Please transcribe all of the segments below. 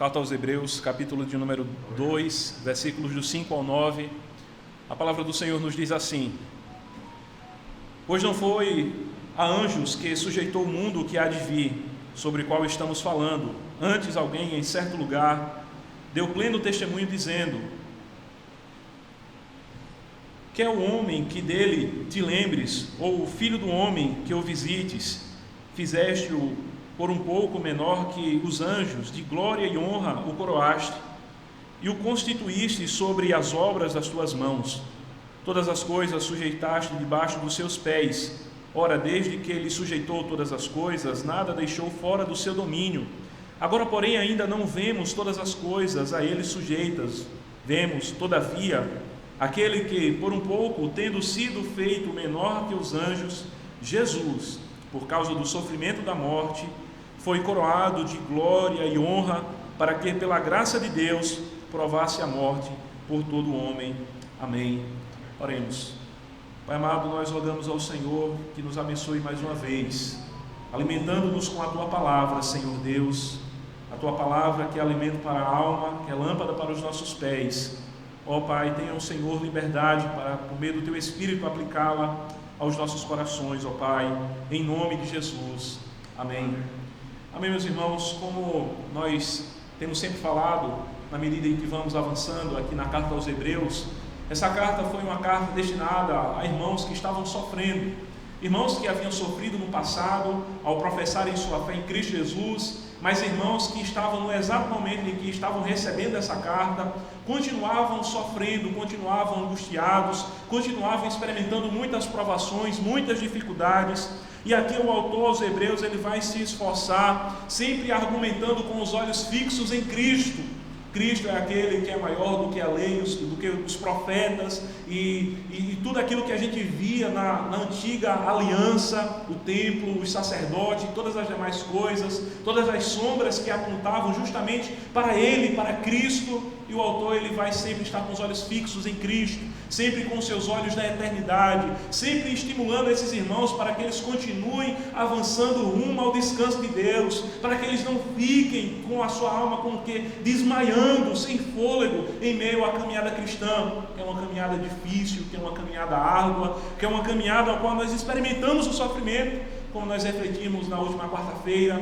Carta aos Hebreus, capítulo de número 2, versículos do 5 ao 9, a palavra do Senhor nos diz assim: Pois não foi a anjos que sujeitou o mundo que há de vir, sobre o qual estamos falando. Antes alguém em certo lugar deu pleno testemunho dizendo: Quer o homem que dele te lembres, ou o filho do homem que o visites, fizeste-o por um pouco menor que os anjos, de glória e honra o coroaste, e o constituíste sobre as obras das tuas mãos. Todas as coisas sujeitaste debaixo dos seus pés. Ora, desde que ele sujeitou todas as coisas, nada deixou fora do seu domínio. Agora, porém, ainda não vemos todas as coisas a ele sujeitas. Vemos, todavia, aquele que, por um pouco, tendo sido feito menor que os anjos, Jesus, por causa do sofrimento da morte, foi coroado de glória e honra, para que, pela graça de Deus, provasse a morte por todo homem. Amém. Oremos. Pai amado, nós rogamos ao Senhor que nos abençoe mais uma vez, alimentando-nos com a Tua Palavra, Senhor Deus, a Tua Palavra que é alimento para a alma, que é lâmpada para os nossos pés. Ó Pai, tenha o Senhor liberdade para, por meio do Teu Espírito, aplicá-la aos nossos corações, ó Pai, em nome de Jesus. Amém. Amém, meus irmãos. Como nós temos sempre falado, na medida em que vamos avançando aqui na Carta aos Hebreus, essa carta foi uma carta destinada a irmãos que estavam sofrendo, irmãos que haviam sofrido no passado ao professarem sua fé em Cristo Jesus, mas irmãos que estavam no exato momento em que estavam recebendo essa carta, continuavam sofrendo, continuavam angustiados, continuavam experimentando muitas provações, muitas dificuldades. E aqui o autor aos Hebreus, ele vai se esforçar, sempre argumentando com os olhos fixos em Cristo. Cristo é aquele que é maior do que a lei, do que os profetas e tudo aquilo que a gente via na antiga aliança, o templo, os sacerdotes, todas as demais coisas, todas as sombras que apontavam justamente para Ele, para Cristo. E o autor, ele vai sempre estar com os olhos fixos em Cristo, sempre com os seus olhos na eternidade, sempre estimulando esses irmãos para que eles continuem avançando rumo ao descanso de Deus, para que eles não fiquem com a sua alma como que desmaiando, sem fôlego, em meio à caminhada cristã, que é uma caminhada difícil, que é uma caminhada árdua, que é uma caminhada a qual nós experimentamos o sofrimento, como nós refletimos na última quarta-feira,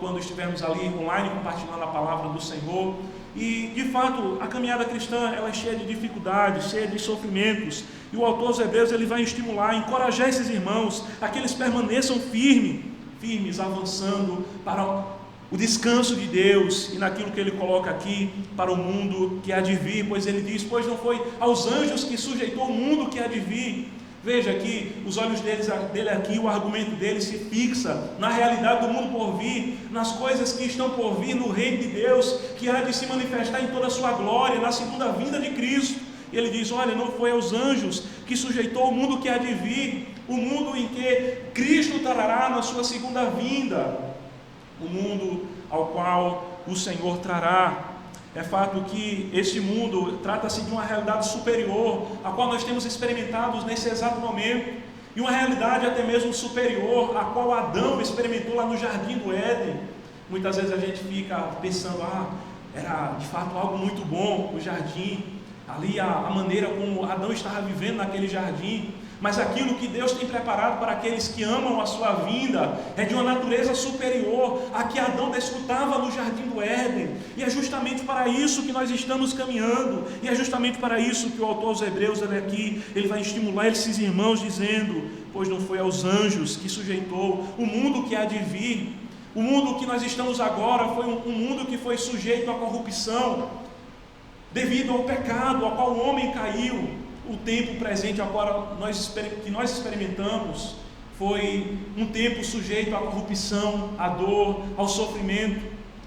quando estivemos ali online compartilhando a palavra do Senhor. E, de fato, a caminhada cristã, ela é cheia de dificuldades, cheia de sofrimentos. E o autor aos Hebreus, ele vai estimular, encorajar esses irmãos a que eles permaneçam firmes, avançando para o descanso de Deus e naquilo que ele coloca aqui para o mundo que há de vir. Pois ele diz: pois não foi aos anjos que sujeitou o mundo que há de vir. Veja que os olhos dele aqui, o argumento dele se fixa na realidade do mundo por vir, nas coisas que estão por vir no reino de Deus, que há de se manifestar em toda a sua glória, na segunda vinda de Cristo. E ele diz: olha, não foi aos anjos que sujeitou o mundo que há de vir, o mundo em que Cristo trará na sua segunda vinda, o mundo ao qual o Senhor trará. É fato que este mundo trata-se de uma realidade superior, a qual nós temos experimentado nesse exato momento, e uma realidade até mesmo superior, a qual Adão experimentou lá no Jardim do Éden. Muitas vezes a gente fica pensando: era de fato algo muito bom o jardim, ali a maneira como Adão estava vivendo naquele jardim. Mas aquilo que Deus tem preparado para aqueles que amam a sua vinda é de uma natureza superior a que Adão desfrutava no Jardim do Éden. E é justamente para isso que nós estamos caminhando. E é justamente para isso que o autor aos Hebreus, ele vai estimular esses irmãos dizendo: pois não foi aos anjos que sujeitou o mundo que há de vir. O mundo que nós estamos agora foi um mundo que foi sujeito à corrupção, devido ao pecado ao qual o homem caiu. O tempo presente agora que nós experimentamos foi um tempo sujeito à corrupção, à dor, ao sofrimento.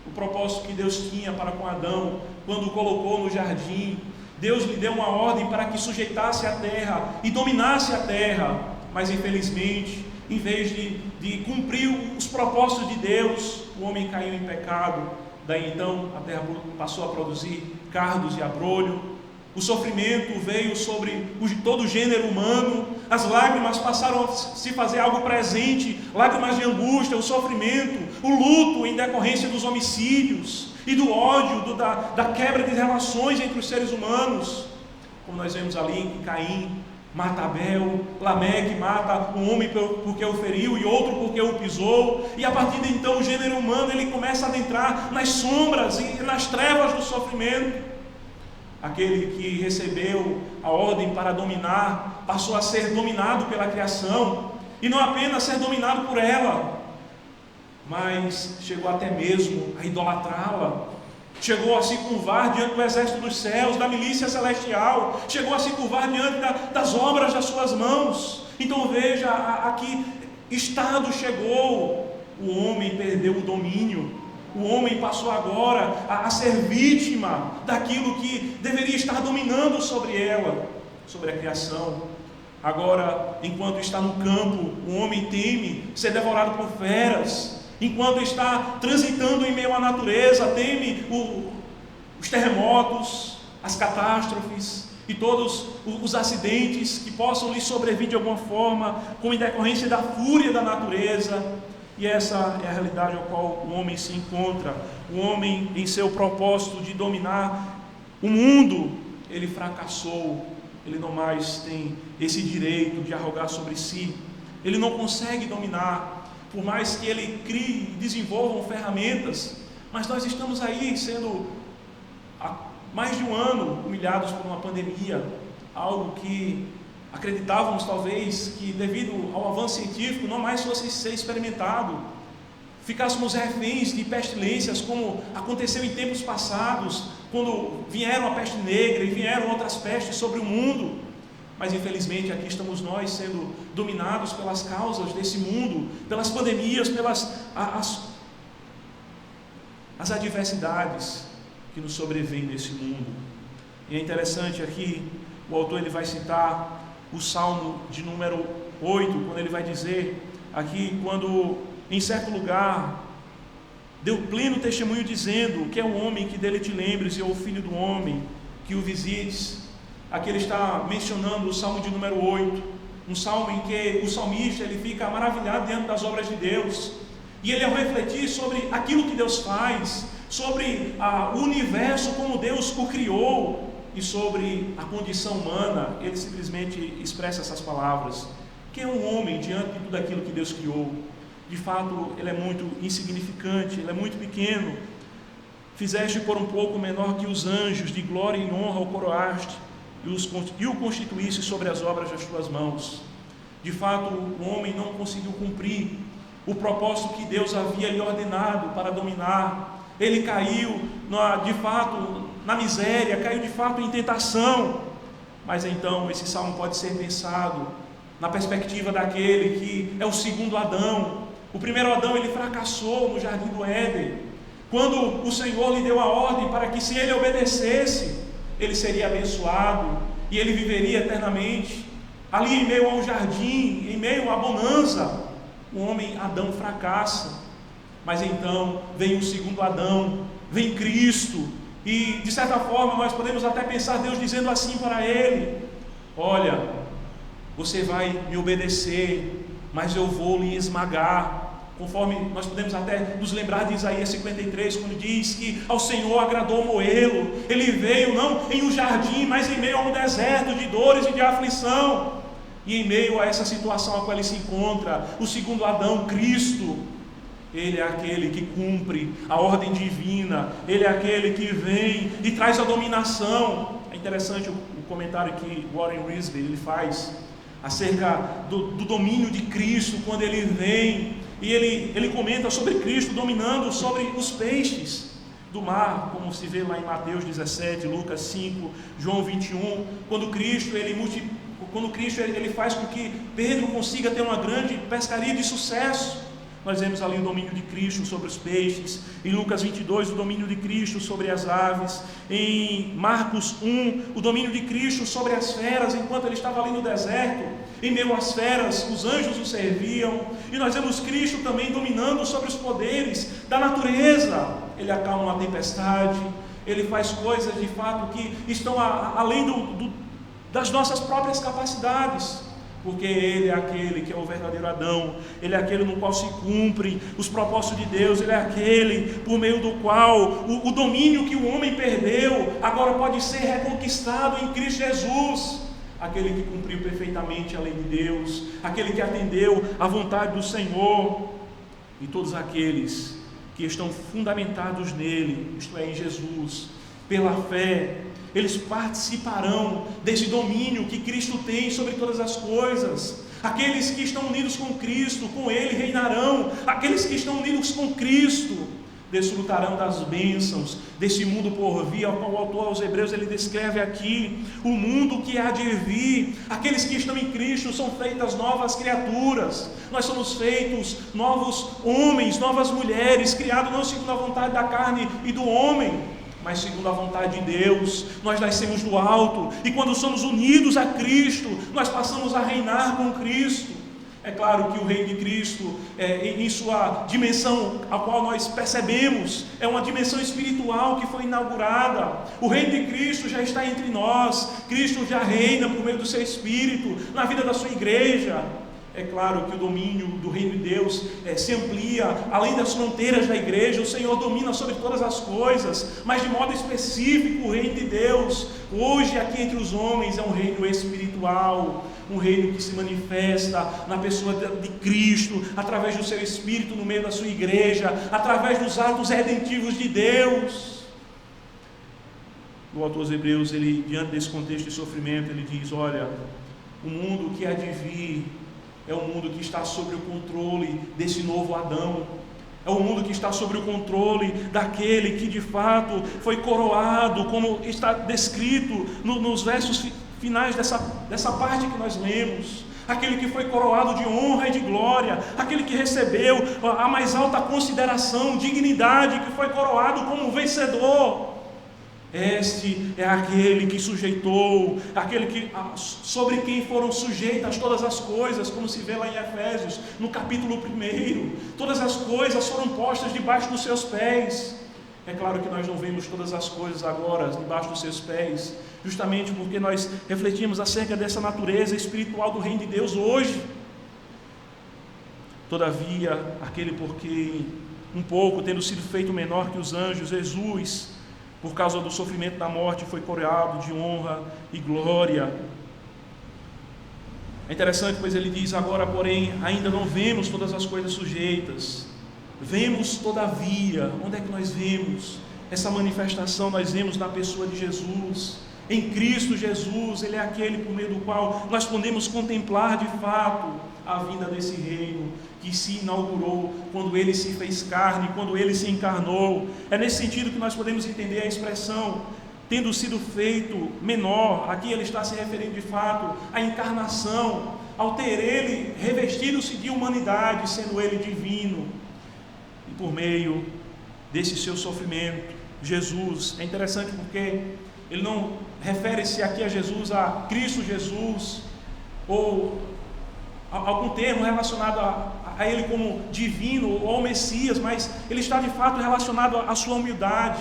O propósito que Deus tinha para com Adão, quando o colocou no jardim, Deus lhe deu uma ordem para que sujeitasse a terra e dominasse a terra. Mas infelizmente, em vez de cumprir os propósitos de Deus, o homem caiu em pecado. Daí então a terra passou a produzir cardos e abrolho. O sofrimento veio sobre todo o gênero humano, as lágrimas passaram a se fazer algo presente, lágrimas de angústia, o sofrimento, o luto em decorrência dos homicídios e do ódio, da quebra de relações entre os seres humanos, como nós vemos ali em Caim mata Abel, Lameque mata um homem porque o feriu e outro porque o pisou, e a partir de então o gênero humano ele começa a adentrar nas sombras e nas trevas do sofrimento. Aquele que recebeu a ordem para dominar passou a ser dominado pela criação, e não apenas ser dominado por ela, mas chegou até mesmo a idolatrá-la, chegou a se curvar diante do exército dos céus, da milícia celestial, chegou a se curvar diante das obras das suas mãos. Então veja a que estado chegou. O homem perdeu o domínio, o homem passou agora a ser vítima daquilo que deveria estar dominando sobre ela, sobre a criação. Agora, enquanto está no campo, o homem teme ser devorado por feras. Enquanto está transitando em meio à natureza, teme os terremotos, as catástrofes e todos os acidentes que possam lhe sobrevir de alguma forma, como em decorrência da fúria da natureza. E essa é a realidade ao qual o homem se encontra. O homem, em seu propósito de dominar o mundo, ele fracassou. Ele não mais tem esse direito de arrogar sobre si. Ele não consegue dominar. Por mais que ele crie e desenvolvam ferramentas, mas nós estamos aí sendo há mais de um ano humilhados por uma pandemia, algo que acreditávamos talvez que devido ao avanço científico não mais fosse ser experimentado, ficássemos reféns de pestilências como aconteceu em tempos passados, quando vieram a peste negra e vieram outras pestes sobre o mundo. Mas infelizmente aqui estamos nós sendo dominados pelas causas desse mundo, pelas pandemias, pelas as adversidades que nos sobrevêm nesse mundo. E é interessante aqui, o autor ele vai citar o Salmo de número 8, quando ele vai dizer aqui, quando em certo lugar deu pleno testemunho dizendo: que é o homem que dele te lembres, e é o filho do homem que o visites. Aqui ele está mencionando o Salmo de número 8, um salmo em que o salmista ele fica maravilhado diante das obras de Deus, e ele ao refletir sobre aquilo que Deus faz, sobre o universo como Deus o criou, e sobre a condição humana, ele simplesmente expressa essas palavras: quem é um homem diante de tudo aquilo que Deus criou? De fato, ele é muito insignificante, ele é muito pequeno. Fizeste por um pouco menor que os anjos, de glória e honra o coroaste, e o constituísse sobre as obras das tuas mãos. De fato, o homem não conseguiu cumprir o propósito que Deus havia lhe ordenado para dominar. Ele caiu, de fato, na miséria, caiu de fato em tentação. Mas então esse salmo pode ser pensado na perspectiva daquele que é o segundo Adão. O primeiro Adão ele fracassou no jardim do Éden, quando o Senhor lhe deu a ordem para que, se ele obedecesse, ele seria abençoado e ele viveria eternamente. Ali em meio ao jardim, em meio à bonança, o homem Adão fracassa. Mas então vem o segundo Adão, vem Cristo, e de certa forma nós podemos até pensar Deus dizendo assim para ele: olha, você vai me obedecer, mas eu vou lhe esmagar. Conforme nós podemos até nos lembrar de Isaías 53, quando diz que ao Senhor agradou moê-lo. Ele veio não em um jardim, mas em meio a um deserto de dores e de aflição. E em meio a essa situação a qual ele se encontra, o segundo Adão, Cristo, ele é aquele que cumpre a ordem divina, ele é aquele que vem e traz a dominação. É interessante o comentário que Warren Wiersbe ele faz acerca do domínio de Cristo, quando ele vem. E ele comenta sobre Cristo dominando sobre os peixes do mar, como se vê lá em Mateus 17, Lucas 5, João 21, quando Cristo ele faz com que Pedro consiga ter uma grande pescaria de sucesso. Nós vemos ali o domínio de Cristo sobre os peixes, em Lucas 22 o domínio de Cristo sobre as aves, em Marcos 1 o domínio de Cristo sobre as feras, enquanto ele estava ali no deserto, em meio às feras os anjos o serviam. E nós vemos Cristo também dominando sobre os poderes da natureza. Ele acalma uma tempestade, ele faz coisas de fato que estão além das nossas próprias capacidades. porque Ele é aquele que é o verdadeiro Adão, Ele é aquele no qual se cumprem os propósitos de Deus, Ele é aquele por meio do qual o domínio que o homem perdeu agora pode ser reconquistado em Cristo Jesus. Aquele que cumpriu perfeitamente a lei de Deus, aquele que atendeu à vontade do Senhor, e todos aqueles que estão fundamentados nele, isto é, em Jesus, pela fé, eles participarão desse domínio que Cristo tem sobre todas as coisas. Aqueles que estão unidos com Cristo, com Ele reinarão. Aqueles que estão unidos com Cristo desfrutarão das bênçãos desse mundo por vir, ao qual o autor aos Hebreus ele descreve aqui, o mundo que há de vir. Aqueles que estão em Cristo são feitas novas criaturas, nós somos feitos novos homens, novas mulheres, criados não segundo a vontade da carne e do homem, mas segundo a vontade de Deus. Nós nascemos do alto, e quando somos unidos a Cristo, nós passamos a reinar com Cristo. É claro que o reino de Cristo, em sua dimensão, a qual nós percebemos, é uma dimensão espiritual que foi inaugurada. O reino de Cristo já está entre nós, Cristo já reina por meio do seu Espírito, na vida da sua igreja. É claro que o domínio do reino de Deus se amplia além das fronteiras da igreja. O Senhor domina sobre todas as coisas, mas de modo específico o reino de Deus, hoje aqui entre os homens, é um reino espiritual, um reino que se manifesta na pessoa de Cristo, através do seu Espírito no meio da sua igreja, através dos atos redentivos de Deus. O autor aos Hebreus, ele, diante desse contexto de sofrimento, ele diz: olha, o mundo que há de vir é um mundo que está sob o controle desse novo Adão. É um mundo que está sob o controle daquele que de fato foi coroado, como está descrito nos versos finais dessa parte que nós lemos. Aquele que foi coroado de honra e de glória, aquele que recebeu a mais alta consideração, dignidade, que foi coroado como vencedor. Este é aquele que sujeitou, sobre quem foram sujeitas todas as coisas, como se vê lá em Efésios, no capítulo 1. Todas as coisas foram postas debaixo dos seus pés. É claro que nós não vemos todas as coisas agora debaixo dos seus pés, justamente porque nós refletimos acerca dessa natureza espiritual do reino de Deus hoje. Todavia, aquele por quem um pouco, tendo sido feito menor que os anjos, Jesus, por causa do sofrimento da morte, foi coroado de honra e glória. É interessante, pois ele diz: agora, porém, ainda não vemos todas as coisas sujeitas. Vemos, todavia. Onde é que nós vemos essa manifestação? Nós vemos na pessoa de Jesus. Em Cristo Jesus, Ele é aquele por meio do qual nós podemos contemplar de fato a vinda desse reino que se inaugurou quando Ele se fez carne, quando Ele se encarnou. É nesse sentido que nós podemos entender a expressão tendo sido feito menor. Aqui Ele está se referindo de fato à encarnação, ao ter Ele revestido-se de humanidade, sendo Ele divino. E por meio desse seu sofrimento, Jesus, é interessante porque Ele não refere-se aqui a Jesus, a Cristo Jesus, ou a algum termo relacionado a Ele como divino ou ao Messias, mas Ele está de fato relacionado à sua humildade,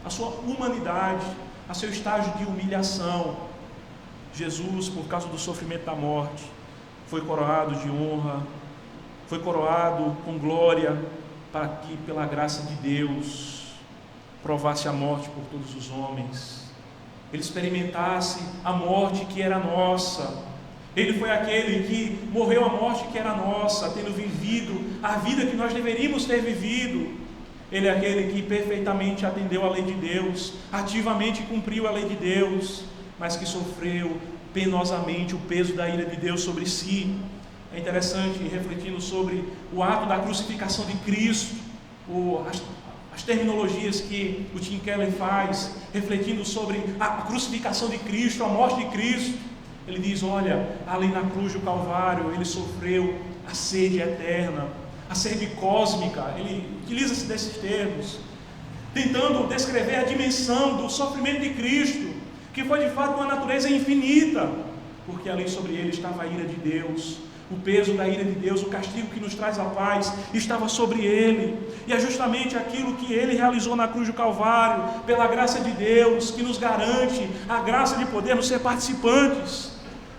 à sua humanidade, a seu estágio de humilhação. Jesus, por causa do sofrimento da morte, foi coroado de honra, foi coroado com glória, para que pela graça de Deus provasse a morte por todos os homens. Ele experimentasse a morte que era nossa. Ele foi aquele que morreu a morte que era nossa, tendo vivido a vida que nós deveríamos ter vivido. Ele é aquele que perfeitamente atendeu à lei de Deus, ativamente cumpriu a lei de Deus, mas que sofreu penosamente o peso da ira de Deus sobre si. É interessante, refletindo sobre o ato da crucificação de Cristo, as terminologias que o Tim Keller faz, refletindo sobre a crucificação de Cristo, a morte de Cristo. Ele diz: olha, ali na cruz do Calvário, Ele sofreu a sede eterna, a sede cósmica. Ele utiliza-se desses termos, tentando descrever a dimensão do sofrimento de Cristo, que foi de fato uma natureza infinita, porque ali sobre Ele estava a ira de Deus. O peso da ira de Deus, o castigo que nos traz a paz, estava sobre Ele. E é justamente aquilo que Ele realizou na cruz do Calvário, pela graça de Deus, que nos garante a graça de podermos ser participantes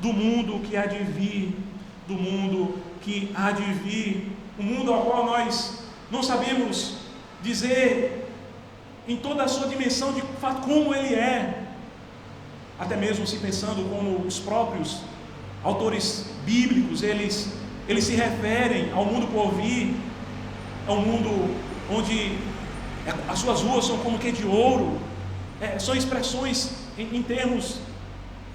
do mundo que há de vir, do mundo que há de vir, um mundo ao qual nós não sabemos dizer em toda a sua dimensão de fato como ele é, até mesmo se pensando como os próprios autores bíblicos, eles se referem ao mundo por vir, é um mundo onde as suas ruas são como que de ouro, são expressões em termos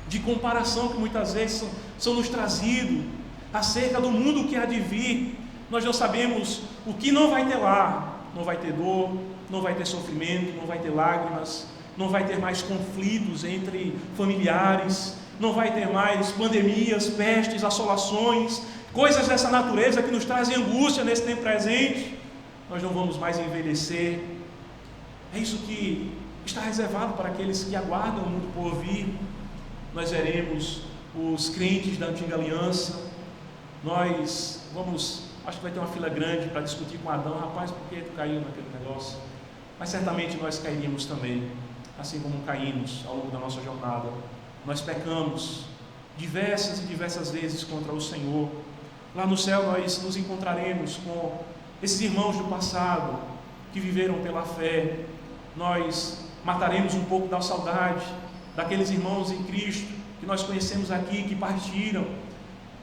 de comparação que muitas vezes são nos trazidos acerca do mundo que há de vir. Nós não sabemos o que não vai ter lá, não vai ter dor, não vai ter sofrimento, não vai ter lágrimas, não vai ter mais conflitos entre familiares, não vai ter mais pandemias, pestes, assolações, coisas dessa natureza que nos trazem angústia nesse tempo presente. Nós não vamos mais envelhecer. É isso que está reservado para aqueles que aguardam o mundo por vir. Nós veremos os crentes da antiga aliança. Nós vamos, acho que vai ter uma fila grande para discutir com Adão: rapaz, por que tu caiu naquele negócio? Mas certamente nós cairíamos também, assim como caímos ao longo da nossa jornada. Nós pecamos diversas e diversas vezes contra o Senhor. Lá no céu nós nos encontraremos com esses irmãos do passado que viveram pela fé. Nós mataremos um pouco da saudade daqueles irmãos em Cristo que nós conhecemos aqui, que partiram.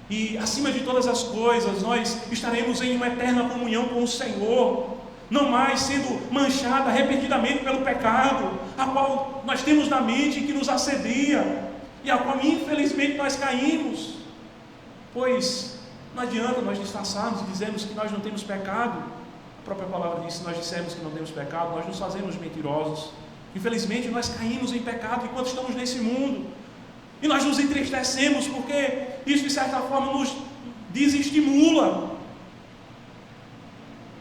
E acima de todas as coisas, nós estaremos em uma eterna comunhão com o Senhor, não mais sendo manchada repetidamente pelo pecado, a qual nós temos na mente que nos assedia, e a qual infelizmente nós caímos. Pois não adianta nós disfarçarmos e dizermos que nós não temos pecado. A própria palavra diz: se nós dissermos que não temos pecado, nós nos fazemos mentirosos. Infelizmente nós caímos em pecado enquanto estamos nesse mundo, e nós nos entristecemos porque isso de certa forma nos desestimula.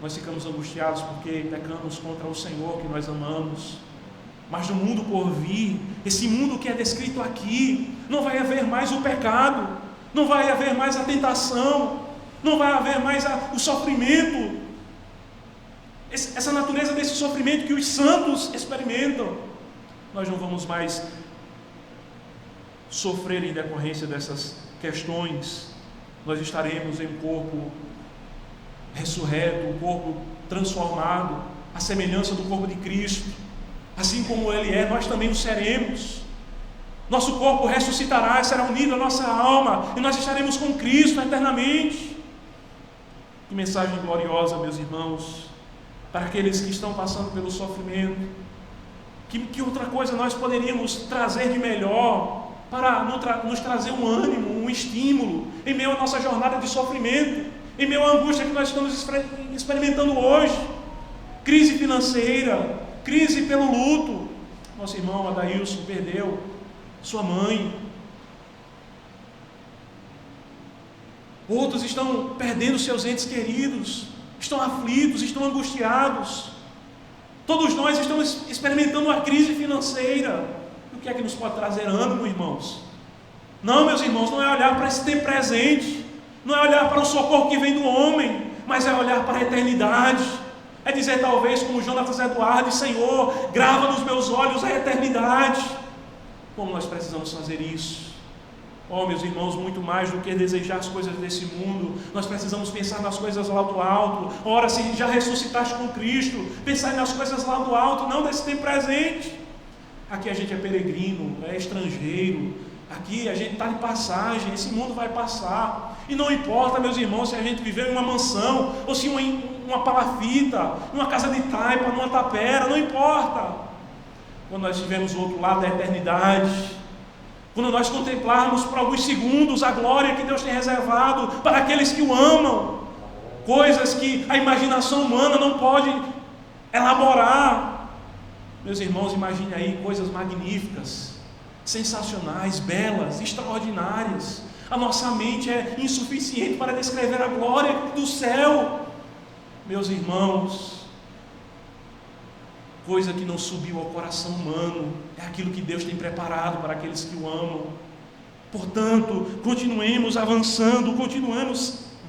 Nós ficamos angustiados porque pecamos contra o Senhor que nós amamos. Mas no mundo por vir, esse mundo que é descrito aqui, não vai haver mais o pecado, não vai haver mais a tentação, não vai haver mais o sofrimento, essa natureza desse sofrimento que os santos experimentam. Nós não vamos mais sofrer em decorrência dessas questões. Nós estaremos em um corpo ressurreto, um corpo transformado, à semelhança do corpo de Cristo. Assim como Ele é, nós também o seremos. Nosso corpo ressuscitará, será unido à nossa alma, e nós estaremos com Cristo eternamente. Que mensagem gloriosa, meus irmãos, para aqueles que estão passando pelo sofrimento. Que outra coisa nós poderíamos trazer de melhor para nos trazer um ânimo, um estímulo em meio à nossa jornada de sofrimento, em meio à angústia que nós estamos experimentando hoje? Crise financeira, crise pelo luto. Nosso irmão Adailson perdeu sua mãe. Outros estão perdendo seus entes queridos, estão aflitos, estão angustiados. Todos nós estamos experimentando uma crise financeira. O que é que nos pode trazer ânimo, irmãos? Não, meus irmãos, não é olhar para esse tempo presente, não é olhar para o socorro que vem do homem, mas é olhar para a eternidade. É dizer talvez como Jonatas Eduardo: Senhor, grava nos meus olhos a eternidade. Como nós precisamos fazer isso? Oh, meus irmãos, muito mais do que desejar as coisas desse mundo, nós precisamos pensar nas coisas lá do alto. Ora, se já ressuscitaste com Cristo, pensar nas coisas lá do alto, não desse tempo presente. Aqui a gente é peregrino, é estrangeiro, aqui a gente está de passagem, esse mundo vai passar. E não importa, meus irmãos, se a gente viver em uma mansão, ou se uma palafita, numa casa de taipa, numa tapera, não importa. Quando nós estivermos do outro lado da eternidade, quando nós contemplarmos por alguns segundos a glória que Deus tem reservado para aqueles que o amam, coisas que a imaginação humana não pode elaborar. Meus irmãos, imagine aí coisas magníficas, sensacionais, belas, extraordinárias. A nossa mente é insuficiente para descrever a glória do céu. Meus irmãos, coisa que não subiu ao coração humano é aquilo que Deus tem preparado para aqueles que o amam. Portanto, continuemos avançando,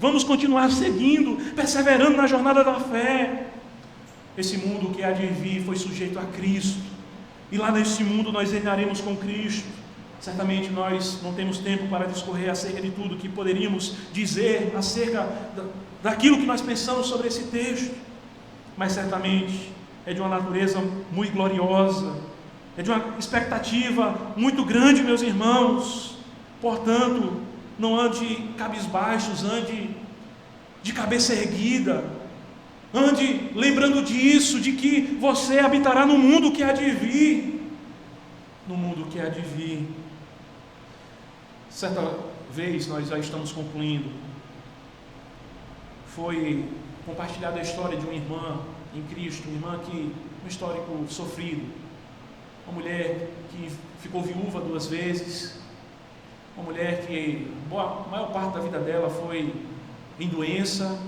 vamos continuar seguindo, perseverando na jornada da fé. Esse mundo que há de vir foi sujeito a Cristo, e lá nesse mundo nós reinaremos com Cristo. Certamente nós não temos tempo para discorrer acerca de tudo que poderíamos dizer acerca daquilo que nós pensamos sobre esse texto, mas certamente é de uma natureza muito gloriosa, é de uma expectativa muito grande, meus irmãos. Portanto, não ande cabisbaixos, ande de cabeça erguida, ande lembrando disso, de que você habitará no mundo que há de vir, no mundo que há de vir. Certa vez, nós já estamos concluindo, foi compartilhada a história de uma irmã em Cristo, uma irmã que, um histórico sofrido, uma mulher que ficou viúva 2 vezes, uma mulher que a maior parte da vida dela foi em doença,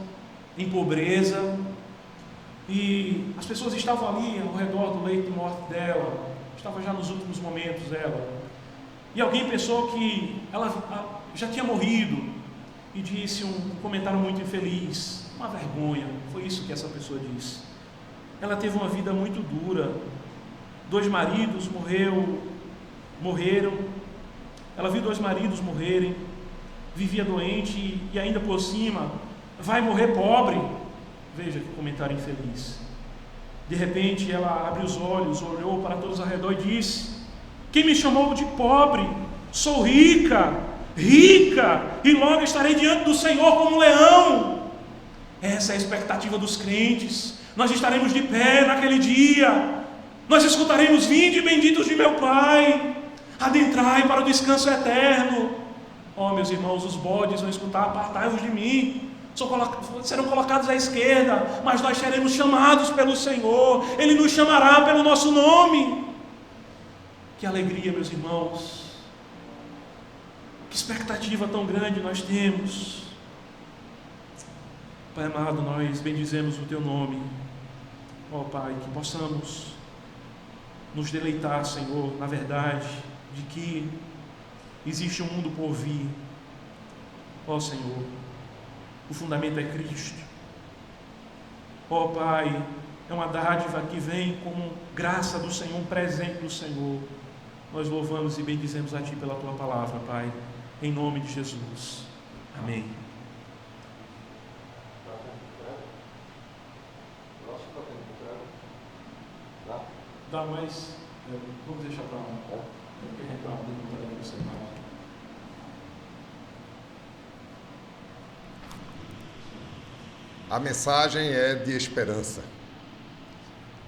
em pobreza, e as pessoas estavam ali ao redor do leito de morte dela, estava já nos últimos momentos dela, e alguém pensou que ela já tinha morrido, e disse um comentário muito infeliz, uma vergonha. Foi isso que essa pessoa disse. Ela teve uma vida muito dura, 2 maridos morreram, ela viu 2 maridos morrerem, vivia doente e ainda por cima vai morrer pobre. Veja que comentário infeliz. De repente ela abriu os olhos, olhou para todos ao redor e disse: quem me chamou de pobre? Sou rica, e logo estarei diante do Senhor como um leão. Essa é a expectativa dos crentes. Nós estaremos de pé naquele dia, nós escutaremos: vinde benditos de meu Pai, adentrai para o descanso eterno. Oh, meus irmãos, os bodes vão escutar: apartai-vos de mim, serão colocados à esquerda, mas nós seremos chamados pelo Senhor, Ele nos chamará pelo nosso nome. Que alegria, meus irmãos, que expectativa tão grande nós temos. Pai amado, nós bendizemos o Teu nome, ó Pai, que possamos nos deleitar, Senhor, na verdade de que existe um mundo por vir. Ó Senhor, o fundamento é Cristo. Ó Pai, é uma dádiva que vem como graça do Senhor, um presente do Senhor. Nós louvamos e bendizemos a Ti pela Tua palavra, Pai, em nome de Jesus. Amém. Dá, mas vamos deixar para lá. A mensagem é de esperança.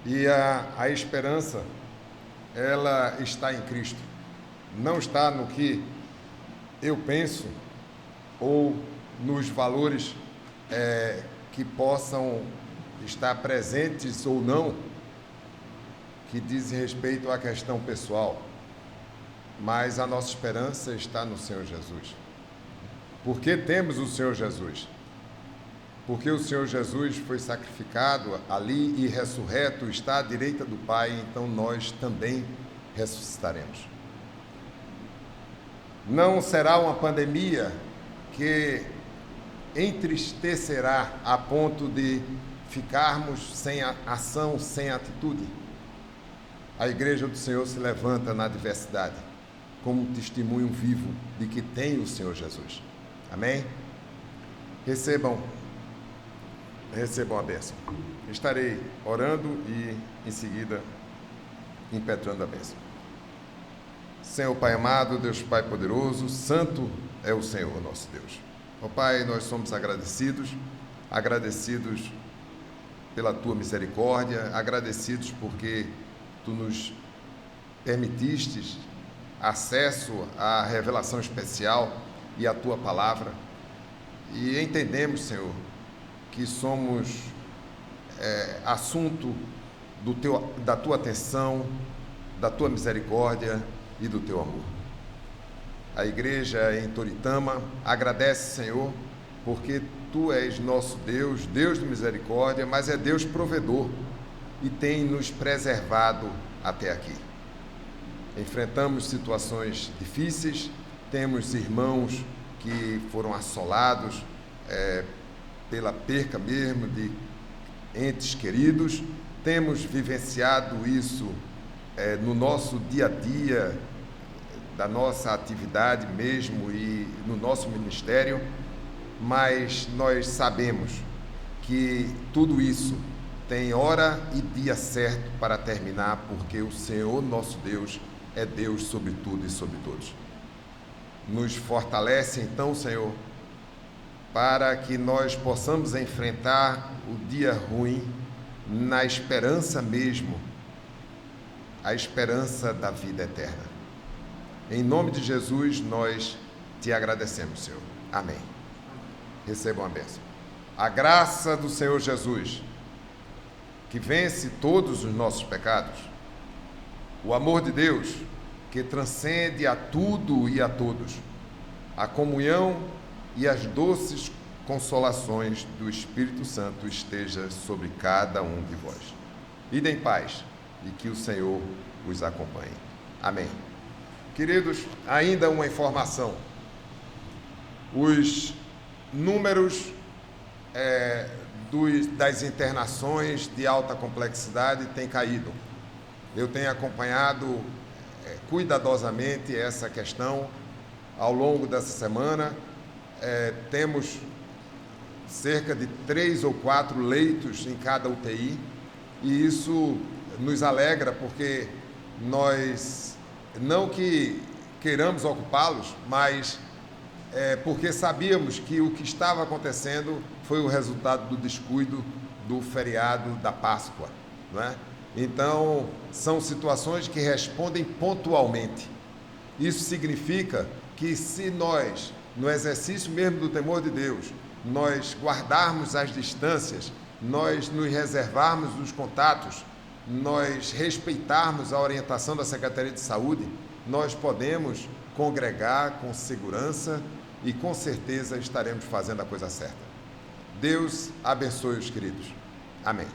E a esperança, ela está em Cristo. Não está no que eu penso ou nos valores que possam estar presentes ou não, que dizem respeito à questão pessoal, mas a nossa esperança está no Senhor Jesus. Por que temos o Senhor Jesus? Porque o Senhor Jesus foi sacrificado ali e ressurreto, está à direita do Pai, então nós também ressuscitaremos. Não será uma pandemia que entristecerá a ponto de ficarmos sem ação, sem atitude. A Igreja do Senhor se levanta na adversidade como um testemunho vivo de que tem o Senhor Jesus. Amém? Recebam a bênção. Estarei orando e, em seguida, impetrando a bênção. Senhor Pai amado, Deus Pai poderoso, santo é o Senhor nosso Deus. Ó Pai, nós somos agradecidos pela Tua misericórdia, agradecidos porque Tu nos permitiste acesso à revelação especial e à Tua palavra. E entendemos, Senhor, que somos assunto da Tua atenção, da Tua misericórdia e do Teu amor. A igreja em Toritama agradece, Senhor, porque Tu és nosso Deus, Deus de misericórdia, mas é Deus provedor e tem nos preservado até aqui. Enfrentamos situações difíceis, temos irmãos que foram assolados pela perca mesmo de entes queridos, temos vivenciado isso no nosso dia a dia da nossa atividade mesmo e no nosso ministério, mas nós sabemos que tudo isso tem hora e dia certo para terminar, porque o Senhor nosso Deus é Deus sobre tudo e sobre todos. Nos fortalece então, Senhor, para que nós possamos enfrentar o dia ruim na esperança mesmo, a esperança da vida eterna. Em nome de Jesus, nós te agradecemos, Senhor. Amém. Recebam a bênção. A graça do Senhor Jesus, que vence todos os nossos pecados, o amor de Deus, que transcende a tudo e a todos, a comunhão e as doces consolações do Espírito Santo esteja sobre cada um de vós. Ide em paz e que o Senhor os acompanhe. Amém. Queridos, ainda uma informação. Os números das internações de alta complexidade têm caído. Eu tenho acompanhado cuidadosamente essa questão ao longo dessa semana. Temos cerca de 3 ou 4 leitos em cada UTI e isso nos alegra porque nós não que queiramos ocupá-los, mas porque sabíamos que o que estava acontecendo foi o resultado do descuido do feriado da Páscoa, não é? Então, são situações que respondem pontualmente. Isso significa que se nós, no exercício mesmo do temor de Deus, nós guardarmos as distâncias, nós nos reservarmos os contatos, nós respeitarmos a orientação da Secretaria de Saúde, nós podemos congregar com segurança e com certeza estaremos fazendo a coisa certa. Deus abençoe os queridos. Amém.